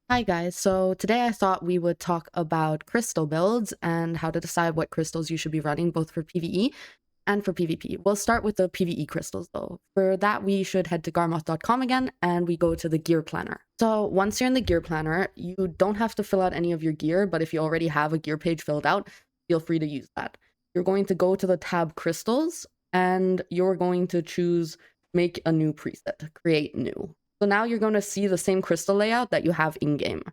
Hi guys, so today I thought we would talk about crystal builds and how to decide what crystals you should be running both for PvE and for PvP. We'll start with the PvE crystals though. For that we should head to garmoth.com again and we go to the gear planner. So once you're in the gear planner, you don't have to fill out any of your gear, but if you already have a gear page filled out, feel free to use that. You're going to go to the tab crystals and you're going to choose make a new preset, create new. So now you're going to see the same crystal layout that you have in-game.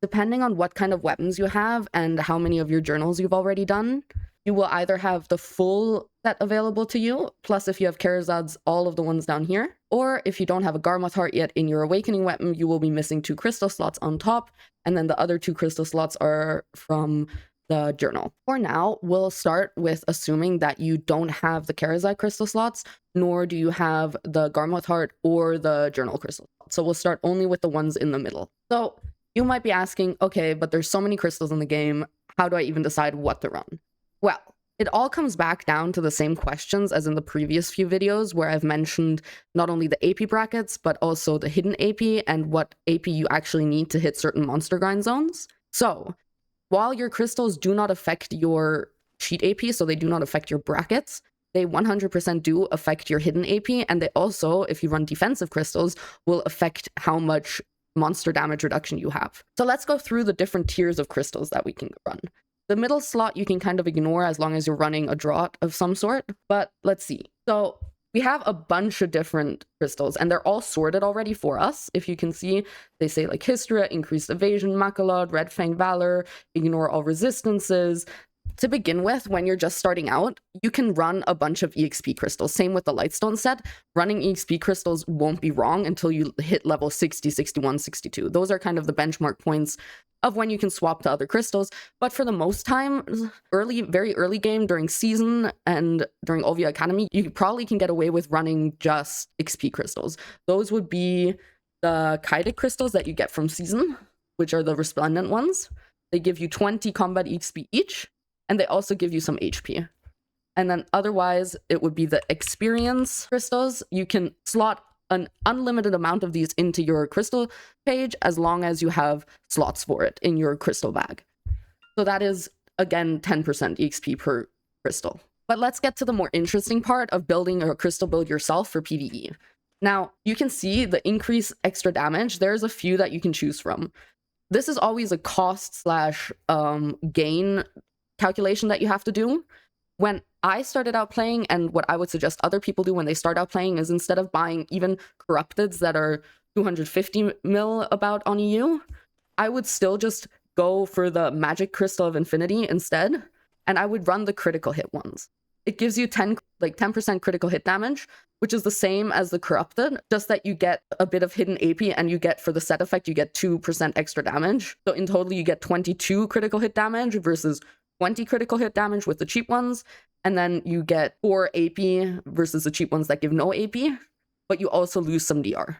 Depending on what kind of weapons you have and how many of your journals you've already done, you will either have the full set available to you, plus if you have Karazads, all of the ones down here, or if you don't have a Garmoth heart yet in your awakening weapon, you will be missing 2 crystal slots on top, and then the other 2 crystal slots are from the journal. For now, we'll start with assuming that you don't have the Karazai crystal slots, nor do you have the Garmoth heart or the journal crystal slots. So we'll start only with the ones in the middle. So you might be asking, okay, but there's so many crystals in the game, how do I even decide what to run? Well, it all comes back down to the same questions as in the previous few videos where I've mentioned not only the AP brackets, but also the hidden AP and what AP you actually need to hit certain monster grind zones. So while your crystals do not affect your cheat AP, so they do not affect your brackets, they 100% do affect your hidden AP, and they also, if you run defensive crystals, will affect how much monster damage reduction you have. So let's go through the different tiers of crystals that we can run. The middle slot you can kind of ignore as long as you're running a draught of some sort, but let's see. So we have a bunch of different crystals, and they're all sorted already for us. If you can see, they say like Hystria, increased evasion, Makalod, Red Fang Valor, ignore all resistances. To begin with, when you're just starting out, you can run a bunch of EXP crystals. Same with the Lightstone set. Running EXP crystals won't be wrong until you hit level 60, 61, 62. Those are kind of the benchmark points of when you can swap to other crystals. But for the most time, very early game, during season and during Olvia Academy, you probably can get away with running just XP crystals. Those would be the Kaidic crystals that you get from season, which are the resplendent ones. They give you 20 combat XP each, and they also give you some HP. And then otherwise, it would be the experience crystals. You can slot an unlimited amount of these into your crystal page as long as you have slots for it in your crystal bag. So that is, again, 10% EXP per crystal. But let's get to the more interesting part of building a crystal build yourself for PvE. Now, you can see the increase extra damage. There's a few that you can choose from. This is always a cost / gain calculation that you have to do. When I started out playing, and what I would suggest other people do when they start out playing, is instead of buying even corrupteds that are 250 mil about on EU, I would still just go for the magic crystal of infinity instead, and I would run the critical hit ones. It gives you 10% critical hit damage, which is the same as the corrupted, just that you get a bit of hidden AP, and you get, for the set effect, you get 2% extra damage. So in total, you get 22 critical hit damage versus 20 critical hit damage with the cheap ones, and then you get 4 AP versus the cheap ones that give no AP, but you also lose some DR.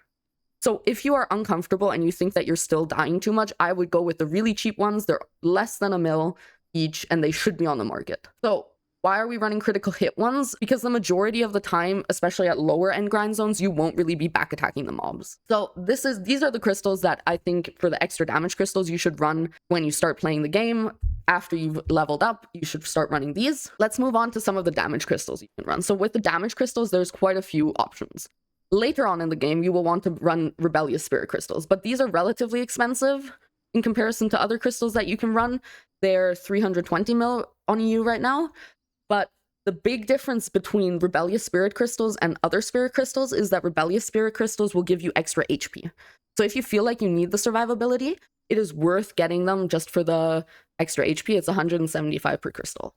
So if you are uncomfortable and you think that you're still dying too much, I would go with the really cheap ones. They're less than a mil each, and they should be on the market. So why are we running critical hit ones? Because the majority of the time, especially at lower end grind zones, you won't really be back attacking the mobs. So these are the crystals that I think for the extra damage crystals you should run when you start playing the game. After you've leveled up, you should start running these. Let's move on to some of the damage crystals you can run. So with the damage crystals, there's quite a few options. Later on in the game, you will want to run Rebellious Spirit crystals, but these are relatively expensive in comparison to other crystals that you can run. They're 320 mil on EU right now. But the big difference between Rebellious Spirit Crystals and other Spirit Crystals is that Rebellious Spirit Crystals will give you extra HP. So if you feel like you need the survivability, it is worth getting them just for the extra HP. It's 175 per crystal.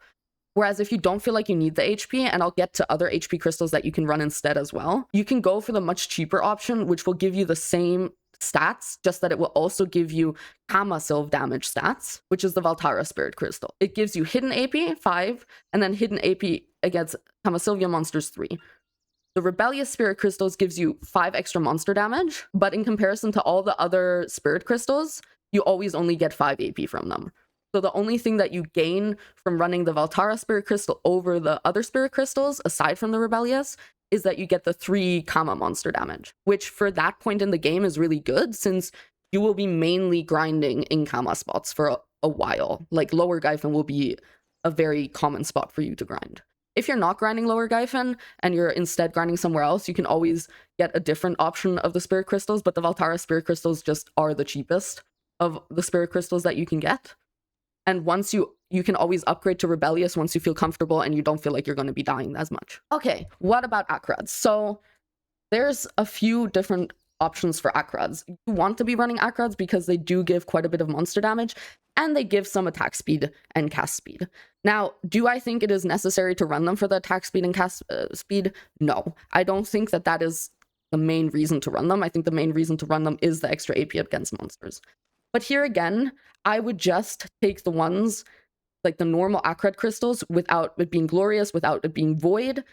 Whereas if you don't feel like you need the HP, and I'll get to other HP crystals that you can run instead as well, you can go for the much cheaper option, which will give you the same stats, just that it will also give you Kama Sylve damage stats, which is the Valtara Spirit Crystal. It gives you hidden AP 5, and then hidden AP against Kama Sylvia monsters 3. The Rebellious Spirit Crystals gives you 5 extra monster damage, but in comparison to all the other Spirit Crystals, you always only get 5 AP from them. So the only thing that you gain from running the Valtara Spirit Crystal over the other Spirit Crystals, aside from the Rebellious, is that you get the 3 Kama monster damage, which for that point in the game is really good, since you will be mainly grinding in Kama spots for a while. Like lower Gyfin will be a very common spot for you to grind. If you're not grinding lower Gyfin and you're instead grinding somewhere else, you can always get a different option of the Spirit Crystals, but the Valtara Spirit Crystals just are the cheapest of the Spirit Crystals that you can get. And once you can always upgrade to Rebellious once you feel comfortable and you don't feel like you're going to be dying as much. Okay, what about Akrads? So there's a few different options for Akrads. You want to be running Akrads because they do give quite a bit of monster damage and they give some attack speed and cast speed. Now, do I think it is necessary to run them for the attack speed and cast speed? No, I don't think that that is the main reason to run them. I think the main reason to run them is the extra AP against monsters. But here again, I would just take the ones like the normal Akrad crystals without it being glorious, without it being void,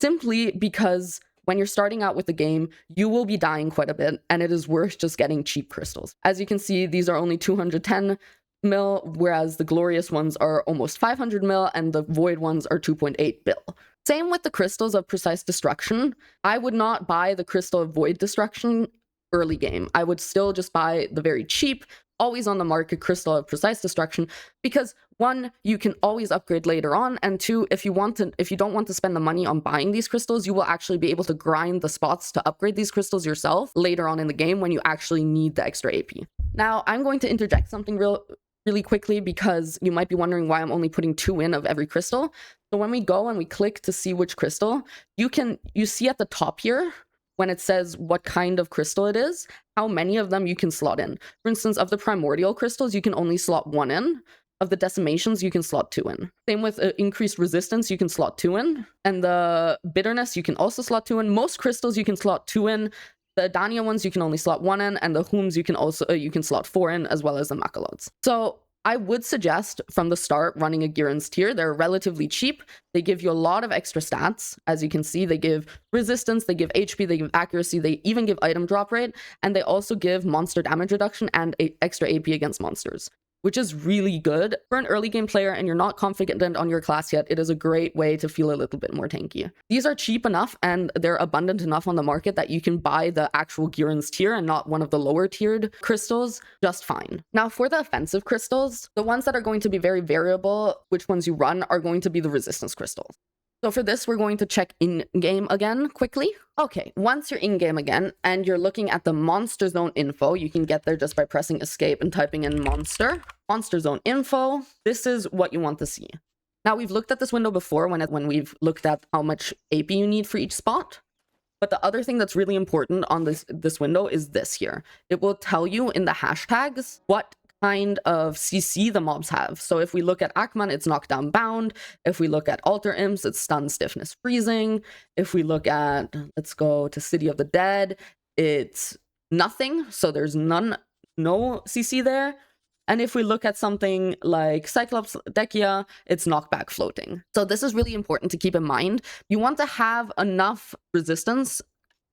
simply because when you're starting out with the game, you will be dying quite a bit, and it is worth just getting cheap crystals. As you can see, these are only 210 mil, whereas the glorious ones are almost 500 mil, and the void ones are 2.8 bill. Same with the crystals of precise destruction. I would not buy the crystal of void destruction early game. I would still just buy the very cheap, always on the market crystal of precise destruction, because one, you can always upgrade later on, and two, if you don't want to spend the money on buying these crystals, you will actually be able to grind the spots to upgrade these crystals yourself later on in the game when you actually need the extra AP. Now, I'm going to interject something really quickly because you might be wondering why I'm only putting 2 in of every crystal. So when we go and we click to see which crystal, you see at the top here, when it says what kind of crystal it is, how many of them you can slot in. For instance, of the primordial crystals, you can only slot 1 in. Of the decimations, you can slot 2 in. Same with increased resistance, you can slot 2 in. And the bitterness, you can also slot 2 in. Most crystals, you can slot 2 in. The Adania ones, you can only slot 1 in. And the Hooms, you can slot 4 in, as well as the Makalods. So I would suggest from the start running a Giron's tier. They're relatively cheap. They give you a lot of extra stats. As you can see, they give resistance, they give HP, they give accuracy, they even give item drop rate, and they also give monster damage reduction and extra AP against monsters, which is really good. For an early game player and you're not confident on your class yet, it is a great way to feel a little bit more tanky. These are cheap enough and they're abundant enough on the market that you can buy the actual Giron's tier and not one of the lower tiered crystals just fine. Now for the offensive crystals, the ones that are going to be very variable, which ones you run, are going to be the resistance crystals. So for this, we're going to check in-game again quickly. Okay, once you're in-game again and you're looking at the monster zone info, you can get there just by pressing escape and typing in monster zone info. This is what you want to see. Now we've looked at this window before when we've looked at how much AP you need for each spot. But the other thing that's really important on this window is this here. It will tell you in the hashtags what kind of CC the mobs have. So if we look at Akman, it's knockdown bound. If we look at Alter Imps, it's stun, stiffness, freezing. If we look at, let's go to City of the Dead, it's nothing. So there's no CC there. And if we look at something like Cyclops Dekia, it's knockback floating. So this is really important to keep in mind. You want to have enough resistance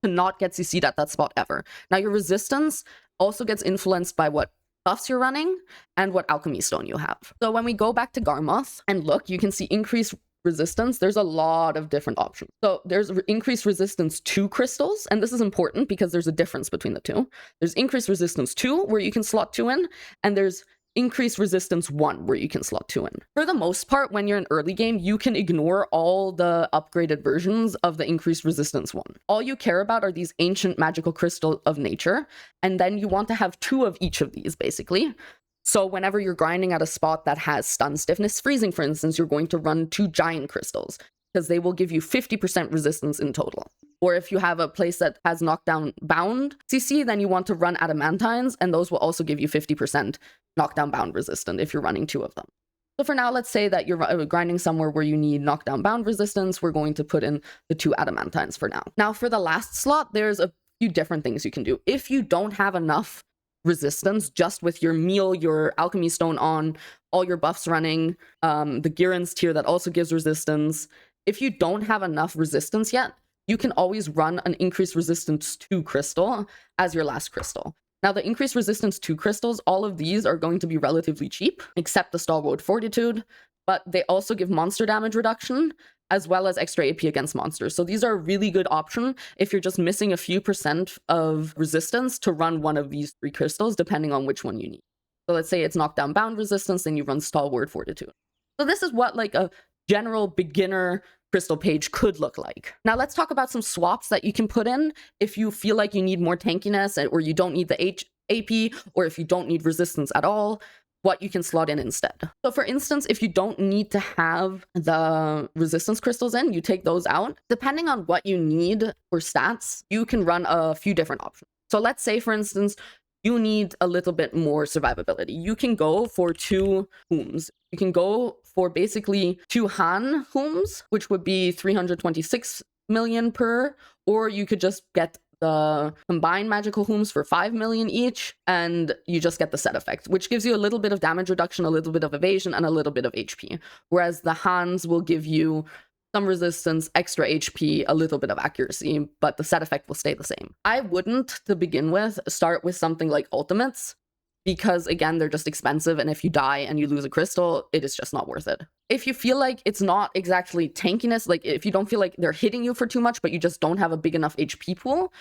to not get CC'd at that spot ever. Now your resistance also gets influenced by what buffs you're running and what alchemy stone you have. So when we go back to Garmoth and look, you can see increased resistance. There's a lot of different options. So there's increased resistance to crystals, and this is important because there's a difference between the two. There's increased resistance 2 where you can slot 2 in, and there's increased resistance 1 where you can slot 2 in. For the most part, when you're in early game, you can ignore all the upgraded versions of the increased resistance 1. All you care about are these ancient magical crystal of nature, and then you want to have 2 of each of these basically. So whenever you're grinding at a spot that has stun, stiffness, freezing, for instance, you're going to run 2 giant crystals because they will give you 50% resistance in total. Or if you have a place that has knockdown bound CC, then you want to run adamantines, and those will also give you 50% knockdown bound resistant if you're running 2 of them. So for now, let's say that you're grinding somewhere where you need knockdown bound resistance. We're going to put in the 2 adamantines for now. Now for the last slot, there's a few different things you can do. If you don't have enough resistance just with your meal, your alchemy stone on, all your buffs running, the Giron's tier that also gives resistance, if you don't have enough resistance yet, you can always run an increased resistance 2 crystal as your last crystal. Now, the increased resistance 2 crystals, all of these are going to be relatively cheap, except the Stalwart Fortitude, but they also give monster damage reduction, as well as extra AP against monsters. So these are a really good option if you're just missing a few percent of resistance to run one of these 3 crystals, depending on which one you need. So let's say it's knockdown bound resistance, then you run stalwart fortitude. So this is what like a general beginner crystal page could look like. Now let's talk about some swaps that you can put in if you feel like you need more tankiness or you don't need the AP, or if you don't need resistance at all, what you can slot in instead. So for instance, if you don't need to have the resistance crystals in, you take those out. Depending on what you need for stats, you can run a few different options. So let's say, for instance, you need a little bit more survivability. You can go for 2 Hooms. You can go for basically 2 Han Hooms, which would be 326 million per, or you could just get the combined magical Hooms for 5 million each, and you just get the set effect, which gives you a little bit of damage reduction, a little bit of evasion, and a little bit of HP. Whereas the Hans will give you some resistance, extra HP, a little bit of accuracy, but the set effect will stay the same. I wouldn't, to begin with, start with something like ultimates, because again, they're just expensive, and if you die and you lose a crystal, it is just not worth it. If you feel like it's not exactly tankiness, like if you don't feel like they're hitting you for too much, but you just don't have a big enough HP pool,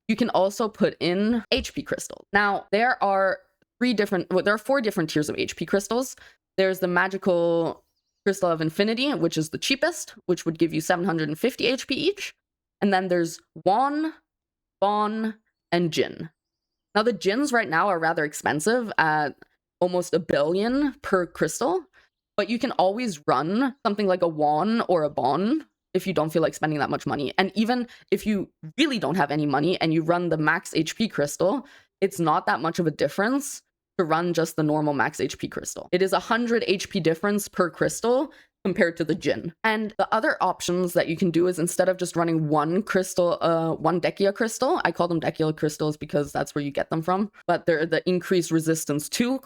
you can also put in HP crystals. Now, there are 4 different tiers of HP crystals. There's the magical Crystal of Infinity, which is the cheapest, which would give you 750 HP each. And then there's Won, Bon, and Jin. Now, the Jins right now are rather expensive at almost 1 billion per crystal, but you can always run something like a Won or a Bon if you don't feel like spending that much money. And even if you really don't have any money and you run the max HP crystal, it's not that much of a difference to run just the normal max HP crystal. It is 100 HP difference per crystal compared to the Jin. And the other options that you can do is, instead of just running one crystal, one Dekia crystal, I call them Dekia crystals because that's where you get them from, but they're the increased resistance 2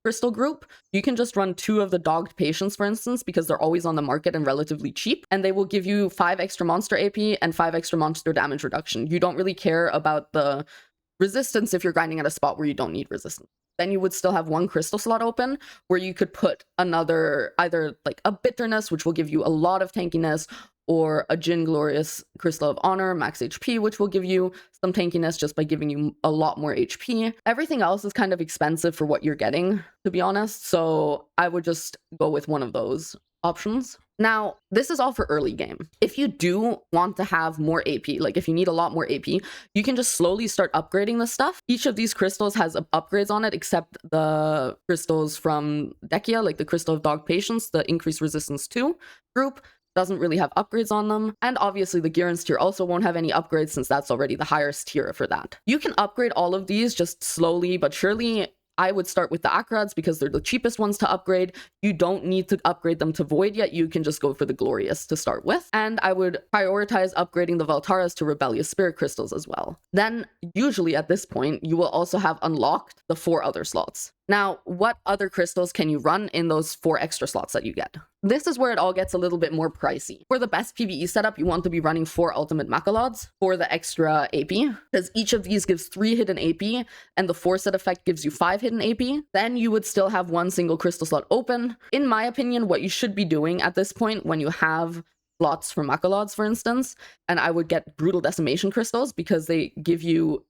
crystal group. You can just run 2 of the dogged patients, for instance, because they're always on the market and relatively cheap, and they will give you 5 extra monster AP and 5 extra monster damage reduction. You don't really care about the resistance if you're grinding at a spot where you don't need resistance. Then you would still have 1 crystal slot open where you could put another, either like a bitterness, which will give you a lot of tankiness, or a Jin Glorious Crystal of Honor, max HP, which will give you some tankiness just by giving you a lot more HP. Everything else is kind of expensive for what you're getting, to be honest, so I would just go with one of those options. Now, this is all for early game. If you do want to have more AP, like if you need a lot more AP, you can just slowly start upgrading this stuff. Each of these crystals has upgrades on it, except the crystals from Dekia, like the Crystal of Dog Patience, the increased resistance 2 group, doesn't really have upgrades on them. And obviously the Gearens tier also won't have any upgrades since that's already the highest tier for that. You can upgrade all of these just slowly but surely. I would start with the Akrads because they're the cheapest ones to upgrade. You don't need to upgrade them to Void yet. You can just go for the Glorious to start with. And I would prioritize upgrading the Valtaras to Rebellious Spirit Crystals as well. Then, usually at this point, you will also have unlocked the 4 other slots. Now, what other crystals can you run in those 4 extra slots that you get? This is where it all gets a little bit more pricey. For the best PvE setup, you want to be running 4 Ultimate Macalods for the extra AP, because each of these gives 3 hidden AP, and the 4 set effect gives you 5 hidden AP. Then you would still have 1 single crystal slot open. In my opinion, what you should be doing at this point when you have slots for Macalods, for instance, and I would get Brutal Decimation crystals because they give you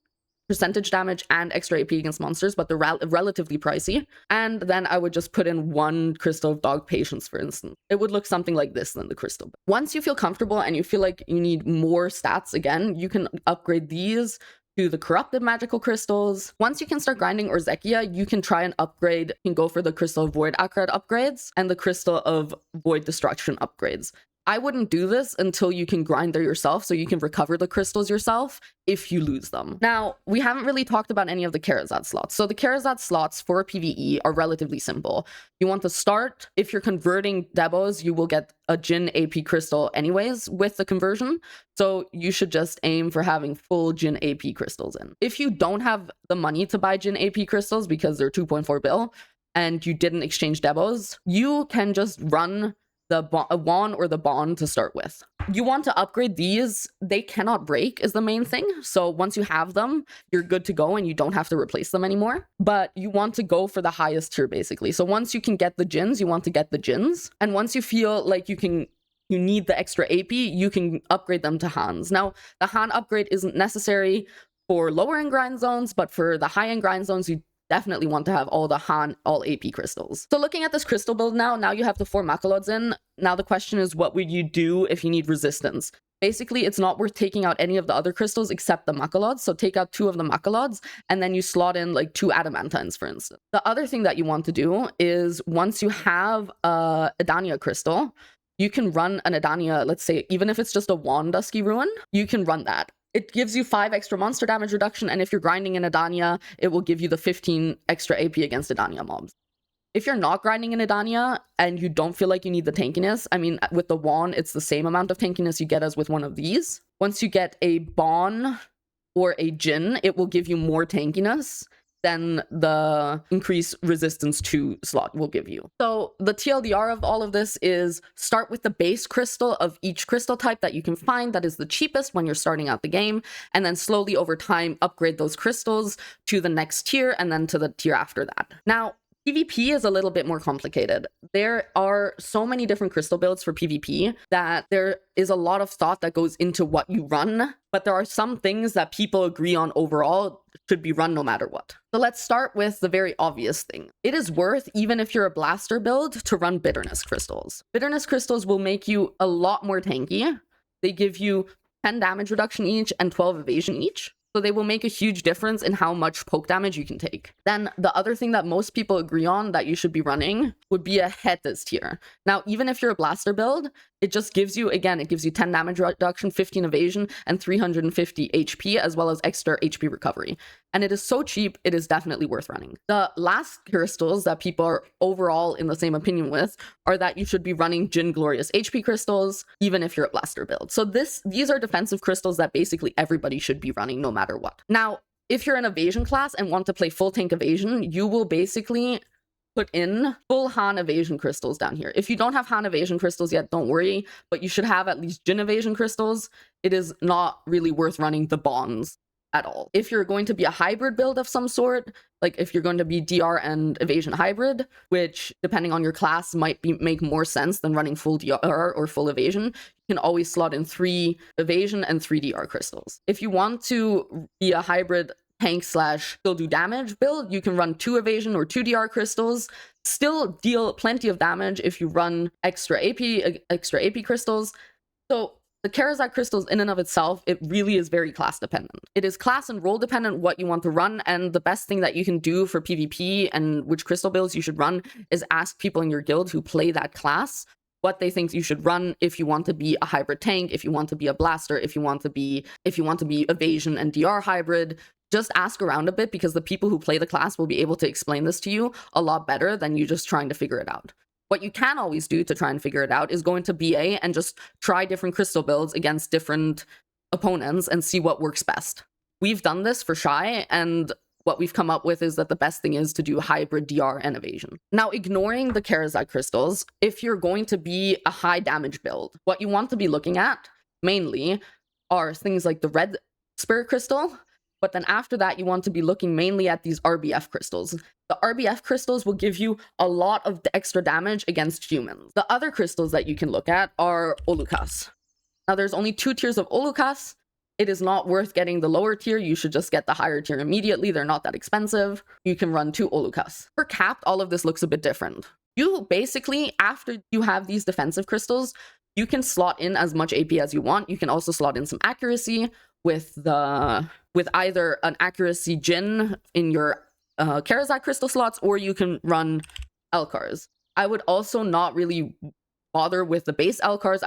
percentage damage and extra AP against monsters, but they're relatively pricey. And then I would just put in 1 Crystal of Dog Patience, for instance. It would look something like this than the crystal. Once you feel comfortable and you feel like you need more stats again, you can upgrade these to the Corrupted Magical Crystals. Once you can start grinding Orzekia, you can try and upgrade. You can go for the Crystal of Void Akrad upgrades and the Crystal of Void Destruction upgrades. I wouldn't do this until you can grind there yourself, so you can recover the crystals yourself if you lose them. Now, we haven't really talked about any of the Karazad slots. So the Karazad slots for PvE are relatively simple. You want to start, if you're converting Debos, you will get a Jin AP crystal anyways with the conversion. So you should just aim for having full Jin AP crystals in. If you don't have the money to buy Jin AP crystals because they're 2.4 bill and you didn't exchange Debos, you can just run the Won or the Bon to start with. You want to upgrade these. They cannot break is the main thing. So once you have them, you're good to go and you don't have to replace them anymore. But you want to go for the highest tier basically. So once you can get the Jins, you want to get the Jins. And once you feel like you can you need the extra AP, you can upgrade them to Hans. Now, the Han upgrade isn't necessary for lower end grind zones, but for the high end grind zones, you definitely want to have all the Han, all AP crystals. So looking at this crystal build now you have the 4 Makalods in. Now the question is, what would you do if you need resistance? Basically, it's not worth taking out any of the other crystals except the Makalods. So take out 2 of the Makalods, and then you slot in like 2 Adamantines, for instance. The other thing that you want to do is, once you have a Edania crystal, you can run an Edania, let's say, even if it's just a Wand Dusky Ruin, you can run that. It gives you 5 extra monster damage reduction, and if you're grinding in Edania, it will give you the 15 extra AP against Edania mobs. If you're not grinding in Edania and you don't feel like you need the tankiness, I mean, with the wand, it's the same amount of tankiness you get as with one of these. Once you get a Bon or a Jin, it will give you more tankiness than the increased resistance 2 slot will give you. So the TLDR of all of this is, start with the base crystal of each crystal type that you can find that is the cheapest when you're starting out the game, and then slowly over time upgrade those crystals to the next tier and then to the tier after that. Now, PvP is a little bit more complicated. There are so many different crystal builds for PvP that there is a lot of thought that goes into what you run, but there are some things that people agree on overall should be run no matter what. So let's start with the very obvious thing. It is worth, even if you're a blaster build, to run bitterness crystals. Bitterness crystals will make you a lot more tanky. They give you 10 damage reduction each and 12 evasion each. So they will make a huge difference in how much poke damage you can take. Then the other thing that most people agree on that you should be running would be a Hethys tier. Now, even if you're a blaster build, it just gives you, again, it gives you 10 damage reduction, 15 evasion, and 350 HP, as well as extra HP recovery. And it is so cheap, it is definitely worth running. The last crystals that people are overall in the same opinion with are that you should be running Jin Glorious HP crystals, even if you're a blaster build. So these are defensive crystals that basically everybody should be running no matter what. Now, if you're an evasion class and want to play full tank evasion, you will basically put in full Han evasion crystals down here. If you don't have Han evasion crystals yet, don't worry, but you should have at least Jin evasion crystals. It is not really worth running the bonds at all. If you're going to be a hybrid build of some sort, like if you're going to be DR and evasion hybrid, which depending on your class might make more sense than running full DR or full evasion, you can always slot in 3 evasion and 3 DR crystals. If you want to be a hybrid tank / still do damage build, you can run 2 evasion or 2 DR crystals, still deal plenty of damage if you run extra AP crystals. So the Karazak crystals in and of itself, it really is very class dependent. It is class and role dependent what you want to run, and the best thing that you can do for PvP and which crystal builds you should run is ask people in your guild who play that class what they think you should run if you want to be a hybrid tank, if you want to be a blaster, if you want to be evasion and DR hybrid. Just ask around a bit, because the people who play the class will be able to explain this to you a lot better than you just trying to figure it out. What you can always do to try and figure it out is go into BA and just try different crystal builds against different opponents and see what works best. We've done this for Shy, and what we've come up with is that the best thing is to do hybrid DR and evasion. Now, ignoring the Karazak crystals, if you're going to be a high damage build, what you want to be looking at mainly are things like the red spirit crystal, but then after that, you want to be looking mainly at these RBF crystals. The RBF crystals will give you a lot of the extra damage against humans. The other crystals that you can look at are Olukas. Now, there's only 2 tiers of Olukas. It is not worth getting the lower tier. You should just get the higher tier immediately. They're not that expensive. You can run 2 Olukas. For capped, all of this looks a bit different. You basically, after you have these defensive crystals, you can slot in as much AP as you want. You can also slot in some accuracy with either an accuracy Jin in your Karazak crystal slots, or you can run Elcars. I would also not really bother with the base Elcars.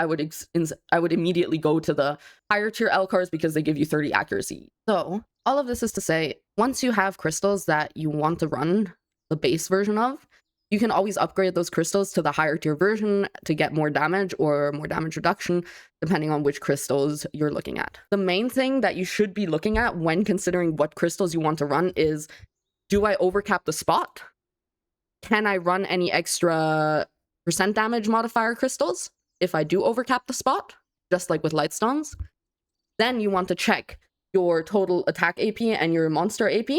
I would immediately go to the higher tier Elcars because they give you 30 accuracy. So all of this is to say, once you have crystals that you want to run the base version of, you can always upgrade those crystals to the higher tier version to get more damage or more damage reduction, depending on which crystals you're looking at. The main thing that you should be looking at when considering what crystals you want to run is, do I overcap the spot? Can I run any extra % damage modifier crystals if I do overcap the spot, just like with Lightstones? Then you want to check your total attack AP and your monster AP,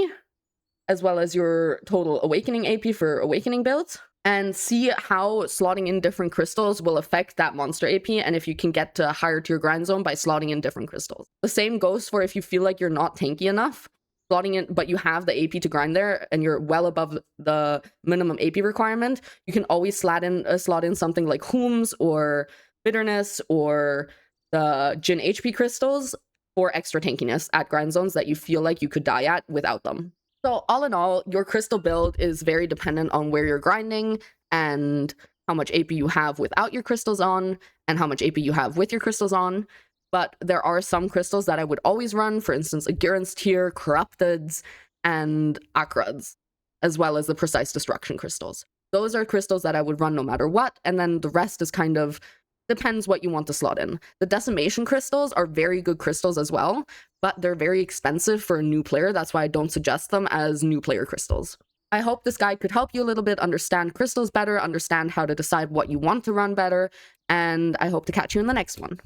as well as your total awakening AP for awakening builds. and see how slotting in different crystals will affect that monster AP, and if you can get to a higher tier grind zone by slotting in different crystals. The same goes for if you feel like you're not tanky enough, slotting in, but you have the AP to grind there, and you're well above the minimum AP requirement, you can always slot in something like Hooms or Bitterness or the Jin HP crystals for extra tankiness at grind zones that you feel like you could die at without them. So all in all, your crystal build is very dependent on where you're grinding and how much AP you have without your crystals on and how much AP you have with your crystals on. But there are some crystals that I would always run, for instance, Agurance Tier, Corrupteds, and Akrads, as well as the Precise Destruction crystals. Those are crystals that I would run no matter what, and then the rest is kind of depends what you want to slot in. The Decimation crystals are very good crystals as well, but they're very expensive for a new player. That's why I don't suggest them as new player crystals. I hope this guide could help you a little bit understand crystals better, understand how to decide what you want to run better, and I hope to catch you in the next one.